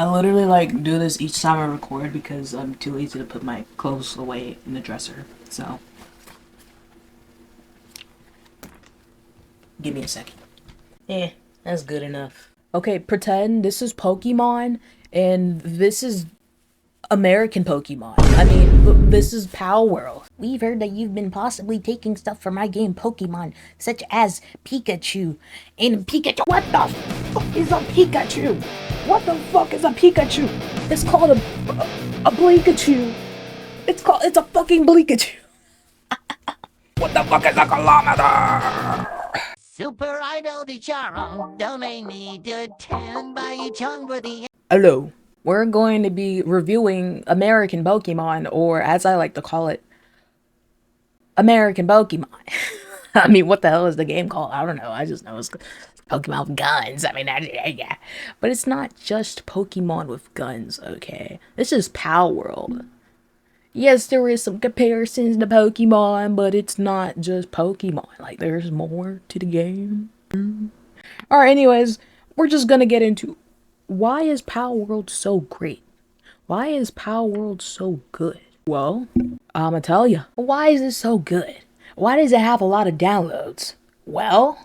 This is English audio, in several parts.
I literally like do this each time I record because I'm too lazy to put my clothes away in the dresser. So, give me a second. That's good enough. Okay, pretend this is Pokemon and this is American Pokemon. I mean, this is Palworld. We've heard that you've been possibly taking stuff from my game Pokemon, such as Pikachu and Pikachu. What the fuck is a Pikachu? What the fuck is a Pikachu? It's called a Bleakachu. It's a fucking Bleakachu. What the fuck is a kilometer? Super Idol de Charo, donate me to 10 by each hungry. Hello. We're going to be reviewing American Pokemon, or as I like to call it, American Pokemon. I mean, what the hell is the game called? I don't know. I just know it's Pokemon with guns. I mean, yeah. But it's not just Pokemon with guns, okay? This is Palworld. Yes, there is some comparisons to Pokemon, but it's not just Pokemon. Like, there's more to the game. Alright, anyways, we're just gonna get into why is Palworld so great? Why is Palworld so good? Well, I'ma tell you. Why is it so good? Why does it have a lot of downloads? Well,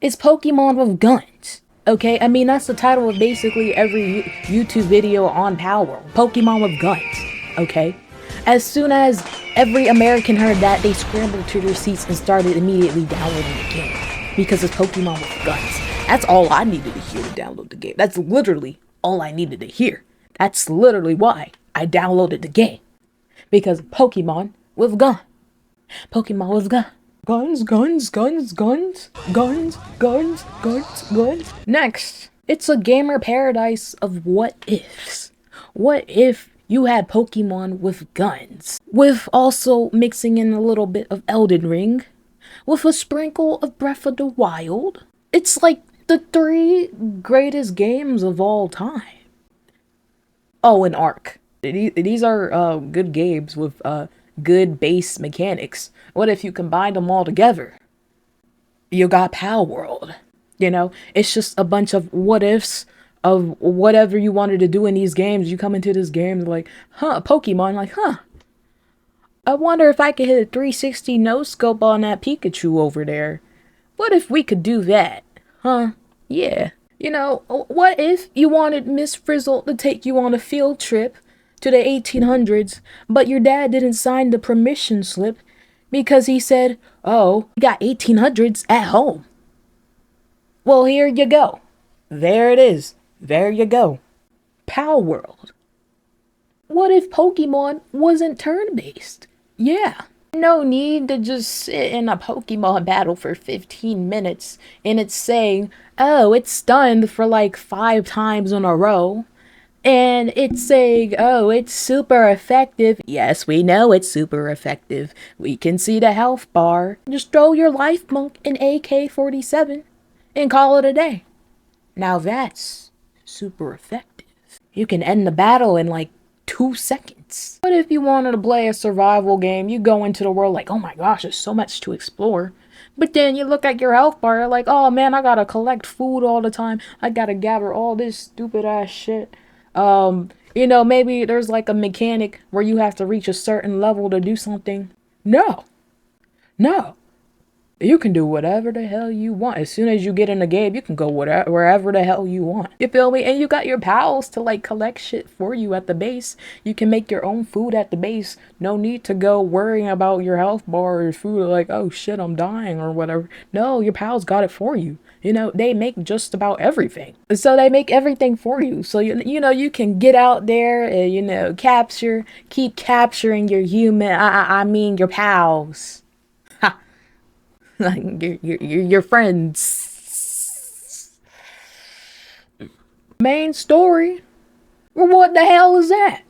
it's Pokemon with guns. Okay, I mean, that's the title of basically every YouTube video on Palworld. Pokemon with guns. Okay? As soon as every American heard that, they scrambled to their seats and started immediately downloading the game. Because it's Pokemon with guns. That's all I needed to hear to download the game. That's literally all I needed to hear. That's literally why I downloaded the game. Because Pokemon with gun. Pokemon with gun. Guns, guns, guns, guns, guns, guns, guns, guns. Next, it's a gamer paradise of what ifs. What if you had Pokemon with guns? With also mixing in a little bit of Elden Ring. With a sprinkle of Breath of the Wild. It's like the 3 greatest games of all time. Oh, and Ark. These are good games with good base mechanics. What if you combined them all together? You got Palworld. You know, it's just a bunch of what ifs of whatever you wanted to do in these games. You come into this game like, Pokemon, like, I wonder if I could hit a 360 no-scope on that Pikachu over there. What if we could do that? Yeah. You know, what if you wanted Miss Frizzle to take you on a field trip to the 1800s, but your dad didn't sign the permission slip because he said, oh, we got 1800s at home. Well, here you go. There it is. There you go. Palworld. What if Pokemon wasn't turn-based? Yeah. No need to just sit in a Pokemon battle for 15 minutes and it's saying, oh, it's stunned for like 5 times in a row. And it's saying, oh, it's super effective. Yes, we know it's super effective. We can see the health bar. Just throw your life monk in AK-47 and call it a day. Now that's super effective. You can end the battle in like 2 seconds. What if you wanted to play a survival game? You go into the world like, oh my gosh, there's so much to explore. But then you look at your health bar, like, oh man, I gotta collect food all the time. I gotta gather all this stupid ass shit. You know, maybe there's like a mechanic where you have to reach a certain level to do something. No. You can do whatever the hell you want. As soon as you get in the game, you can go wherever the hell you want. You feel me? And you got your pals to like collect shit for you at the base. You can make your own food at the base. No need to go worrying about your health bar or your food like, oh shit, I'm dying or whatever. No, your pals got it for you. You know, they make just about everything. So they make everything for you. So, you know, you can get out there and, you know, keep capturing your I mean your pals. Like your friends. Main story? Well, what the hell is that?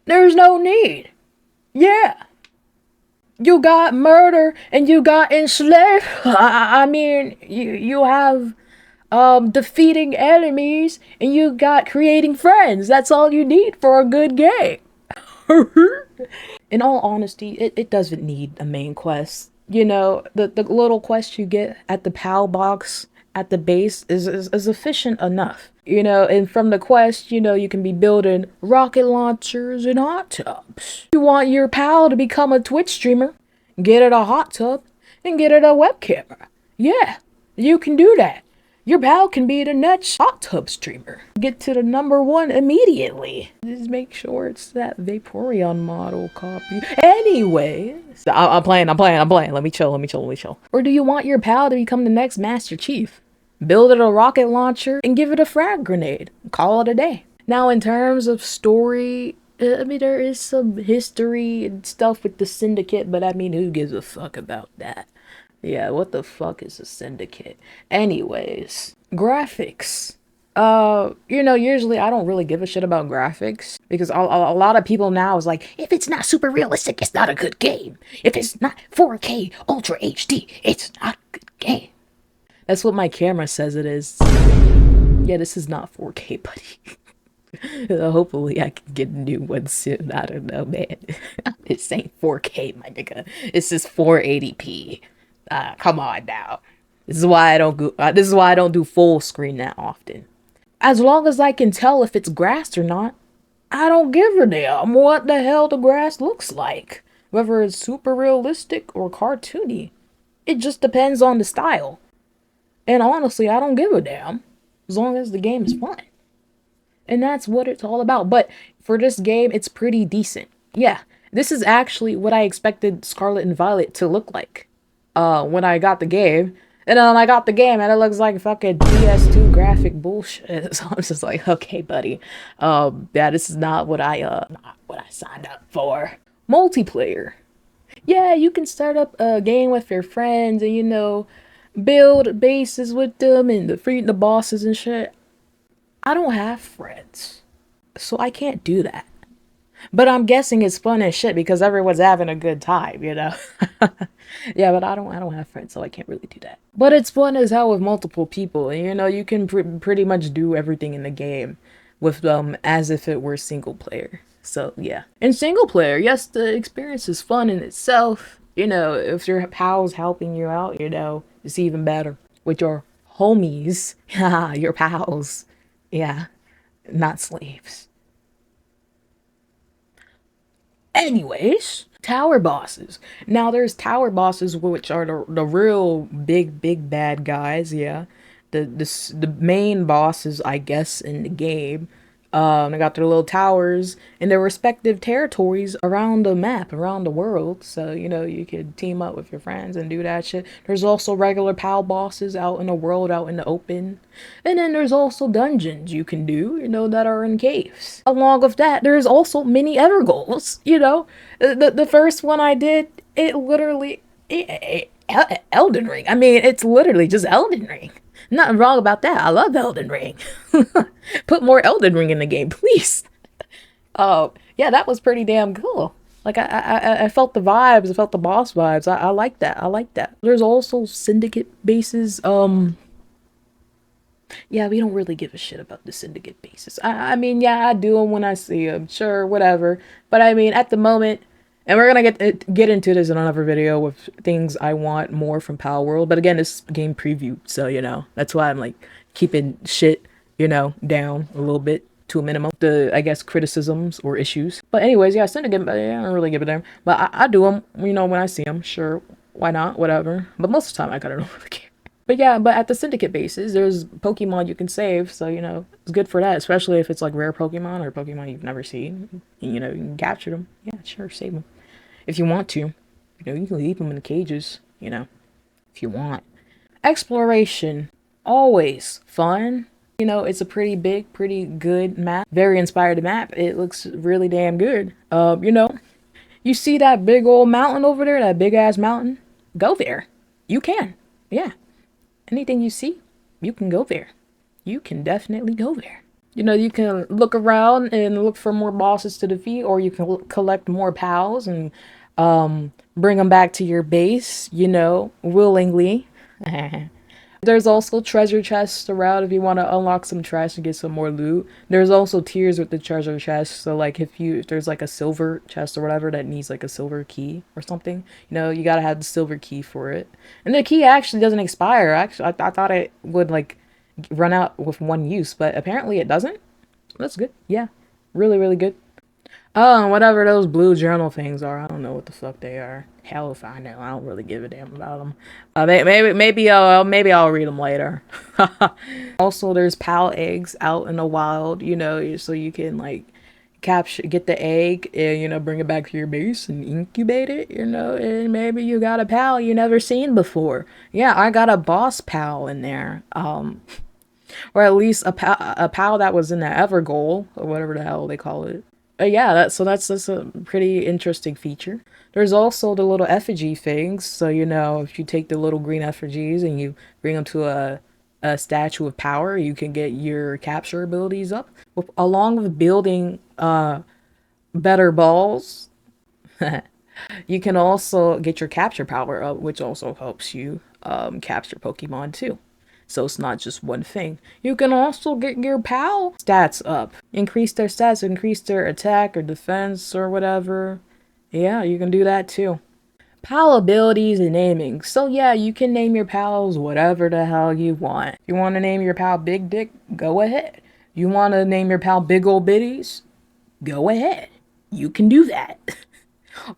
There's no need. Yeah. You got murder and you got enslave. I mean, you have defeating enemies and you got creating friends. That's all you need for a good game. In all honesty, it doesn't need a main quest. You know, the little quest you get at the PAL box at the base is efficient enough. You know, and from the quest, you know, you can be building rocket launchers and hot tubs. You want your pal to become a Twitch streamer, get it a hot tub, and get it a web camera. Yeah, you can do that. Your pal can be the next hot tub streamer. Get to the #1 immediately. Just make sure it's that Vaporeon model copy. Anyways, I'm playing. Let me chill. Or do you want your pal to become the next Master Chief? Build it a rocket launcher and give it a frag grenade. Call it a day. Now, in terms of story, I mean, there is some history and stuff with the Syndicate, but I mean, who gives a fuck about that? Yeah, what the fuck is a Syndicate? Anyways, graphics. You know, usually I don't really give a shit about graphics because a lot of people now is like, If it's not super realistic, it's not a good game. If it's not 4K Ultra HD, it's not a good game. that's what my camera says it is. Yeah, this is not 4K, buddy. Hopefully I can get a new one soon. I don't know, man. This ain't 4K, my nigga. This is 480p. Come on now. This is why I don't do full screen that often. As long as I can tell if it's grass or not, I don't give a damn what the hell the grass looks like. Whether it's super realistic or cartoony. It just depends on the style. And honestly, I don't give a damn. As long as the game is fun. And that's what it's all about. But for this game, it's pretty decent. Yeah, this is actually what I expected Scarlet and Violet to look like. When I got the game. And then I got the game and it looks like fucking PS2 graphic bullshit. So I'm just like, okay, buddy. Yeah, this is not what I signed up for. Multiplayer. Yeah, you can start up a game with your friends and, you know, build bases with them and defeat the bosses and shit. I don't have friends, so I can't do that. But I'm guessing it's fun as shit because everyone's having a good time, you know? Yeah, but I don't have friends, so I can't really do that. But it's fun as hell with multiple people, and you know, you can pretty much do everything in the game with them as if it were single player. So, yeah. In single player, yes, the experience is fun in itself. You know, if your pal's helping you out, you know, it's even better. With your homies, your pals. Yeah, not slaves. Anyways, tower bosses. Now there's tower bosses which are the real big bad guys, yeah. The main bosses, I guess, in the game. They got their little towers in their respective territories around the map, around the world. So, you know, you could team up with your friends and do that shit. There's also regular PAL bosses out in the world, out in the open. And then there's also dungeons you can do, you know, that are in caves. Along with that, there's also mini ever goals, you know. The first one I did, it literally... Elden Ring. I mean, it's literally just Elden Ring. Nothing wrong about that. I love Elden Ring. Put more Elden Ring in the game, please. Oh, yeah, that was pretty damn cool. Like, I felt the vibes. I felt the boss vibes. I like that. I like that. There's also Syndicate bases. Yeah, we don't really give a shit about the Syndicate bases. I mean, yeah, I do them when I see them. Sure, whatever. But I mean, at the moment... And we're gonna get into this in another video with things I want more from Palworld. But again, this game preview, so you know that's why I'm like keeping shit, you know, down a little bit to a minimum. The I guess criticisms or issues. But anyways, yeah, Syndicate. I don't really give a damn. But I do them, you know, when I see them. Sure, why not? Whatever. But most of the time, I kind of don't really care. But yeah, but at the Syndicate bases, there's Pokemon you can save, so, you know, it's good for that, especially if it's, like, rare Pokemon or Pokemon you've never seen. You know, you can capture them. Yeah, sure, save them. If you want to. You know, you can leave them in the cages, you know, if you want. Exploration. Always fun. You know, it's a pretty big, pretty good map. Very inspired map. It looks really damn good. You know, you see that big old mountain over there, that big-ass mountain? Go there. You can. Yeah. Anything you see, you can go there. You can definitely go there. You know, you can look around and look for more bosses to defeat, or you can collect more pals and bring them back to your base, you know, willingly. There's also treasure chests around if you want to unlock some trash and get some more loot. There's also tiers with the treasure chest. So like if there's like a silver chest or whatever that needs like a silver key or something, you know, you gotta have the silver key for it. And the key actually doesn't expire. Actually, I thought it would like run out with one use, but apparently it doesn't. That's good. Yeah, really, really good. Oh, whatever those blue journal things are, I don't know what the fuck they are. Hell if I know. I don't really give a damn about them. Maybe I'll read them later. Also, there's pal eggs out in the wild, you know, so you can like get the egg and you know bring it back to your base and incubate it, you know, and maybe you got a pal you never seen before. Yeah, I got a boss pal in there. Or at least a pal that was in the Evergoal or whatever the hell they call it. Yeah, that's a pretty interesting feature. There's also the little effigy things. So you know, if you take the little green effigies and you bring them to a statue of power, you can get your capture abilities up. Along with building better balls, you can also get your capture power up, which also helps you capture Pokemon too. So it's not just one thing. You can also get your PAL stats up. Increase their stats, increase their attack or defense or whatever. Yeah, you can do that too. PAL abilities and naming. So yeah, you can name your pals whatever the hell you want. If you want to name your pal Big Dick, go ahead. You want to name your pal Big Ol' Bitties? Go ahead. You can do that.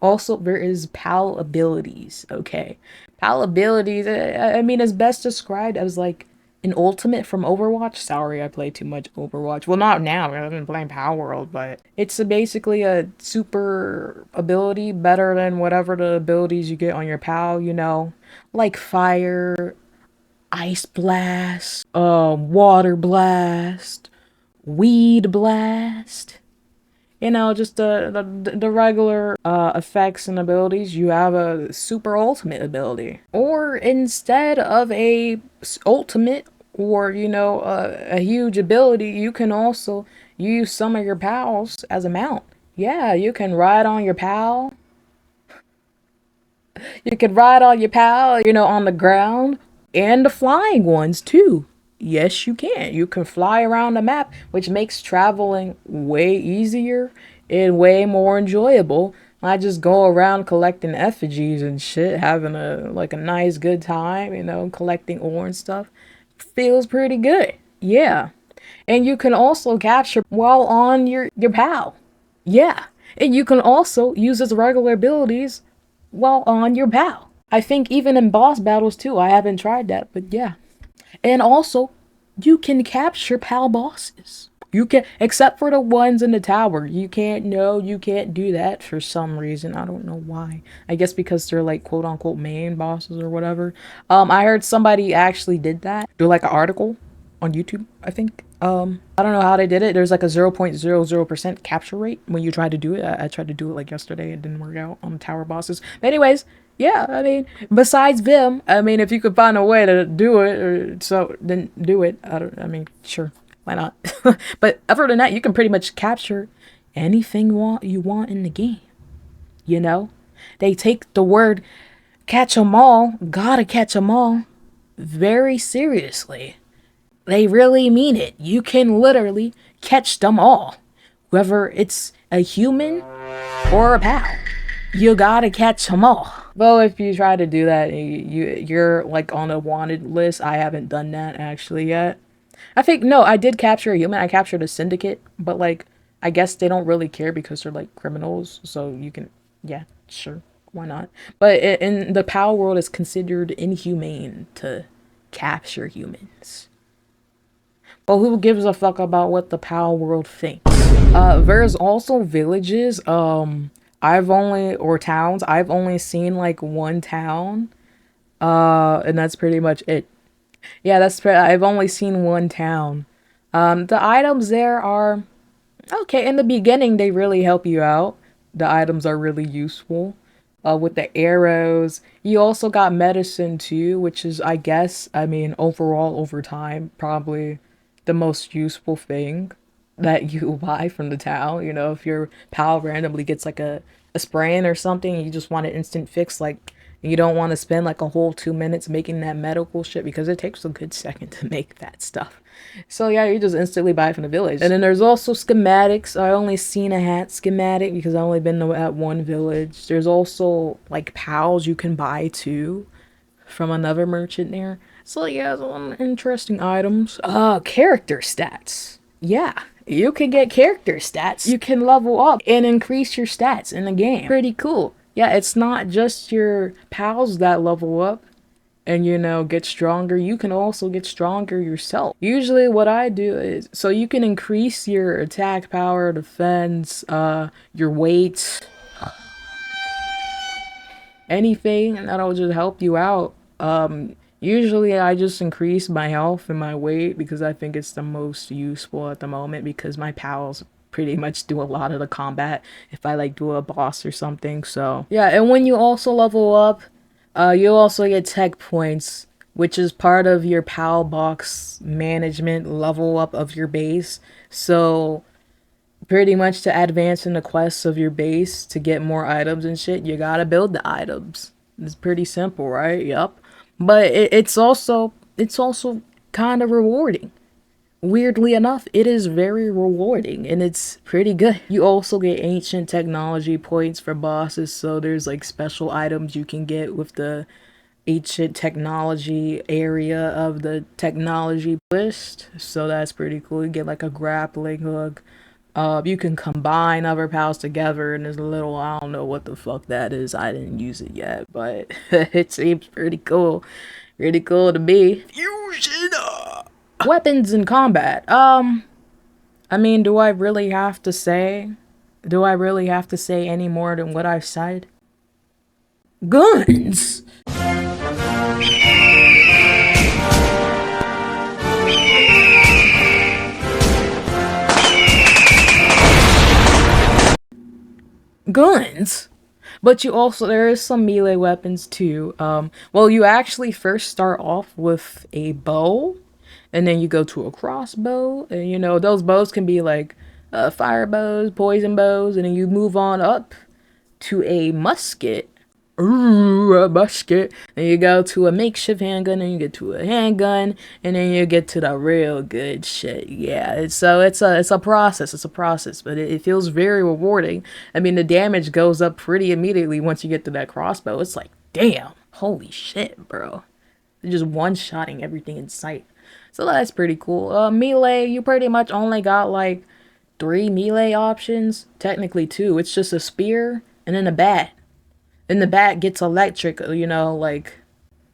Also, there is PAL abilities, okay? PAL abilities, I mean, it's best described as like an ultimate from Overwatch. Sorry, I play too much Overwatch. Well, not now, I've been playing Palworld, but it's basically a super ability better than whatever the abilities you get on your PAL, you know? Like fire, ice blast, water blast, weed blast, you know, just the regular effects and abilities. You have a super ultimate ability, or instead of ultimate or you know a huge ability, you can also use some of your pals as a mount. Yeah, you can ride on your pal. You can ride on your pal, you know, on the ground and the flying ones too. Yes, you can. You can fly around the map, which makes traveling way easier and way more enjoyable. I just go around collecting effigies and shit, having a nice good time, you know, collecting ore and stuff. Feels pretty good. Yeah. And you can also capture while on your pal. Yeah. And you can also use its regular abilities while on your pal. I think even in boss battles too. I haven't tried that, but yeah. And also, you can capture pal bosses. You can, except for the ones in the tower. You can't, no, you can't do that for some reason. I don't know why. I guess because they're like quote unquote main bosses or whatever. I heard somebody actually did that. Do like an article on YouTube, I think. I don't know how they did it. There's like a 0.00% capture rate when you try to do it. I tried to do it like yesterday. It didn't work out on tower bosses. But anyways, yeah, I mean, besides them, I mean, if you could find a way to do it, or so, then do it. I mean, sure, why not? But other than that, you can pretty much capture anything you want in the game. You know, they take the word "catch 'em all," gotta catch 'em all, very seriously. They really mean it. You can literally catch them all, whether it's a human or a pal. You gotta catch them all. Well, if you try to do that, you're like on a wanted list. I haven't done that actually yet. I think no, I did capture a human. I captured a syndicate, but like I guess they don't really care because they're like criminals. So you can, yeah, sure, why not? But in the Power World, it's considered inhumane to capture humans. But who gives a fuck about what the Power World thinks? There's also villages. Or towns. I've only seen like one town. And that's pretty much it. Yeah, I've only seen one town. The items there are okay. In the beginning, they really help you out. The items are really useful. With the arrows, you also got medicine too, which is, I guess, I mean, overall over time, probably the most useful thing that you buy from the town. You know, if your pal randomly gets like a sprain or something, you just want an instant fix, like You don't want to spend like a whole 2 minutes making that medical shit because it takes a good second to make that stuff. So yeah, you just instantly buy it from the village. And then there's also schematics. I only seen a hat schematic because I only been at one village. There's also like pals you can buy too from another merchant there. So yeah, some interesting items. Character stats. Yeah, you can get character stats. You can level up and increase your stats in the game. Pretty cool. Yeah, it's not just your pals that level up and get stronger. You can also get stronger yourself. Usually what I do is, so you can increase your attack power, defense, your weight, anything that'll just help you out. Usually I just increase my health and my weight because I think it's the most useful at the moment because my pals pretty much do a lot of the combat if I like do a boss or something. So yeah, and when you also level up, you also get tech points, which is part of your pal box management level up of your base. So pretty much to advance in the quests of your base to get more items and shit, you gotta build the items. It's pretty simple, right? Yup. But it's also kind of rewarding. Weirdly enough, it is very rewarding and it's pretty good. You also get ancient technology points for bosses, so there's like special items you can get with the ancient technology area of the technology list. So that's pretty cool. You get like a grappling hook. You can combine other pals together and there's a little, I don't know what the fuck that is. I didn't use it yet, but it seems pretty cool. Pretty cool to me. Fusion! Weapons in combat. I mean, do I really have to say? Do I really have to say any more than what I've said? Guns! Guns! But you also, there is some melee weapons too. Well, you actually first start off with a bow, and then you go to a crossbow, and those bows can be like fire bows, poison bows, and then you move on up to a musket. Ooh, a musket. Then you go to a makeshift handgun, and you get to a handgun, and then you get to the real good shit. Yeah, it's a process. It's a process, but it feels very rewarding. I mean, the damage goes up pretty immediately once you get to that crossbow. It's like, damn, holy shit, bro. They're just one-shotting everything in sight. So that's pretty cool. Melee, you pretty much only got like 3 melee options. Technically 2. It's just a spear and then a bat. And the bat gets electric, like,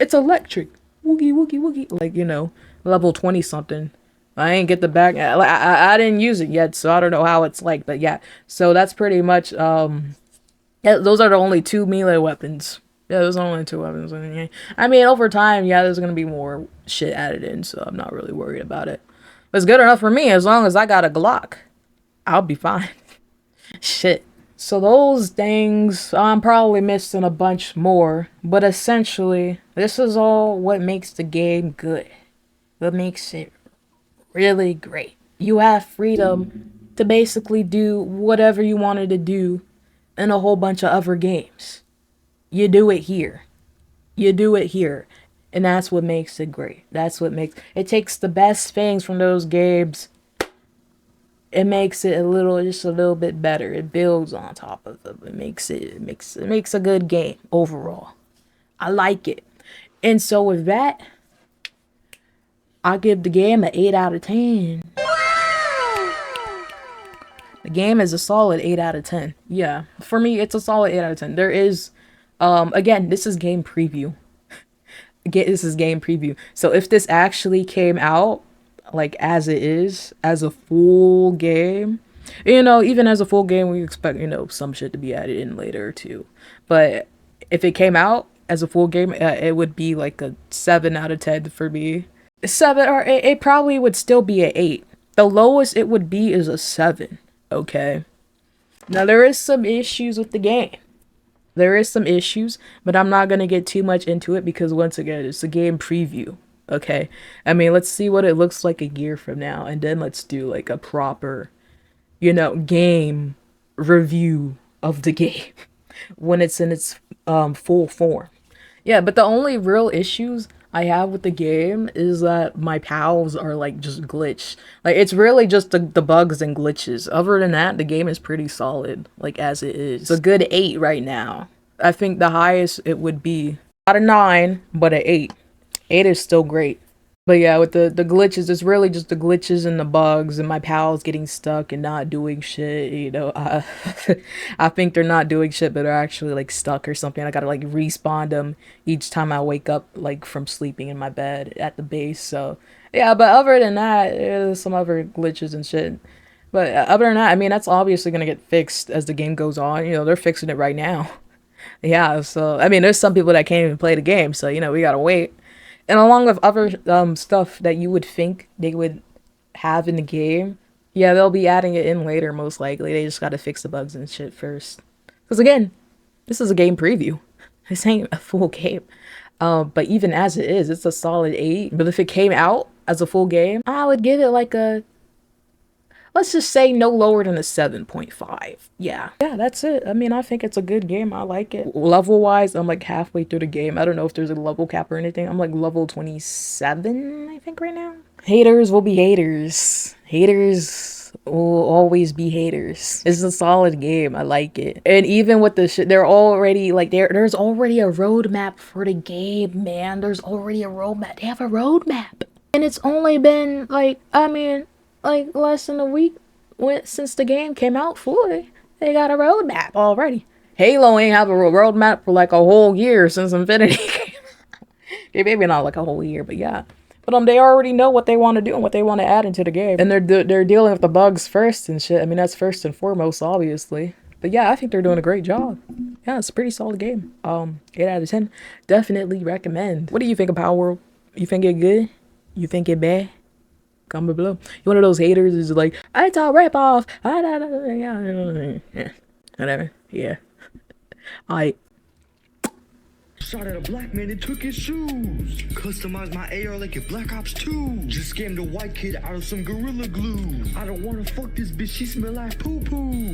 it's electric. Woogie, woogie, woogie. Like, level 20 something. I ain't get the bat. I didn't use it yet, so I don't know how it's like. But yeah, so that's pretty much, yeah, those are the only 2 melee weapons. Yeah, those are only 2 weapons. I mean, over time, yeah, there's going to be more shit added in, so I'm not really worried about it. But it's good enough for me as long as I got a Glock. I'll be fine. Shit. So those things, I'm probably missing a bunch more, but essentially, this is all what makes the game good. What makes it really great. You have freedom to basically do whatever you wanted to do in a whole bunch of other games. You do it here. You do it here. And that's what makes it great. That's what makes it takes the best things from those games. It makes it just a little bit better. It builds on top of it. It makes a good game overall. I like it. And so with that, I give the game an 8 out of 10. The game is a solid 8 out of 10. Yeah, for me, it's a solid 8 out of 10. There is, again, this is game preview. Again, this is game preview. So if this actually came out, like as it is, as a full game, even as a full game, we expect, some shit to be added in later too. But if it came out as a full game, it would be like a 7 out of 10 for me. 7, or it probably would still be an 8. The lowest it would be is a 7. Okay. Now there is some issues with the game. There is some issues, but I'm not going to get too much into it because once again, it's a game preview. Okay. I mean, let's see what it looks like a year from now, and then let's do like a proper, game review of the game when it's in its full form. Yeah, but the only real issues I have with the game is that my pals are like just glitch. Like it's really just the bugs and glitches. Other than that, the game is pretty solid, like as it is. It's a good 8 right now. I think the highest it would be not a 9, but an 8. 8 is still great. But yeah, with the glitches, it's really just the glitches and the bugs and my pals getting stuck and not doing shit, you know. I think they're not doing shit, but they're actually like stuck or something. I gotta like respawn them each time I wake up like from sleeping in my bed at the base. So yeah, but other than that, there's some other glitches and shit. But other than that, I mean, that's obviously gonna get fixed as the game goes on. You know, they're fixing it right now. Yeah, so I mean, there's some people that can't even play the game, so you know, we gotta wait. And along with other stuff that you would think they would have in the game, yeah, they'll be adding it in later, most likely. They just gotta fix the bugs and shit first. Because again, this is a game preview. This ain't a full game. But even as it is, it's a solid 8. But if it came out as a full game, I would give it like a, let's just say no lower than a 7.5. Yeah, that's it. I mean, I think it's a good game. I like it. Level wise, I'm like halfway through the game. I don't know if there's a level cap or anything. I'm like level 27, I think, right now. Haters will be haters. Haters will always be haters. It's a solid game. I like it. And even with the shit, they're already like there's already a roadmap for the game, man. There's already a roadmap. They have a roadmap. And it's only been like, I mean, like less than a week since the game came out fully. They got a roadmap already. Halo ain't have a roadmap for like a whole year since Infinity came out. Okay, maybe not like a whole year, but yeah. But they already know what they want to do and what they want to add into the game, and they're dealing with the bugs first and shit. I mean, that's first and foremost, obviously. But yeah, I think they're doing a great job. Yeah, it's a pretty solid game. 8 out of 10. Definitely recommend. What do you think of Palworld? You think it good? You think it bad? Comment below. You one of those haters is like, it's a ripoff. Yeah, whatever. Yeah. I. Shot at a black man and took his shoes. Customized my AR like a Black Ops 2. Just scammed a white kid out of some Gorilla Glue. I don't wanna fuck this bitch, she smell like poo poo.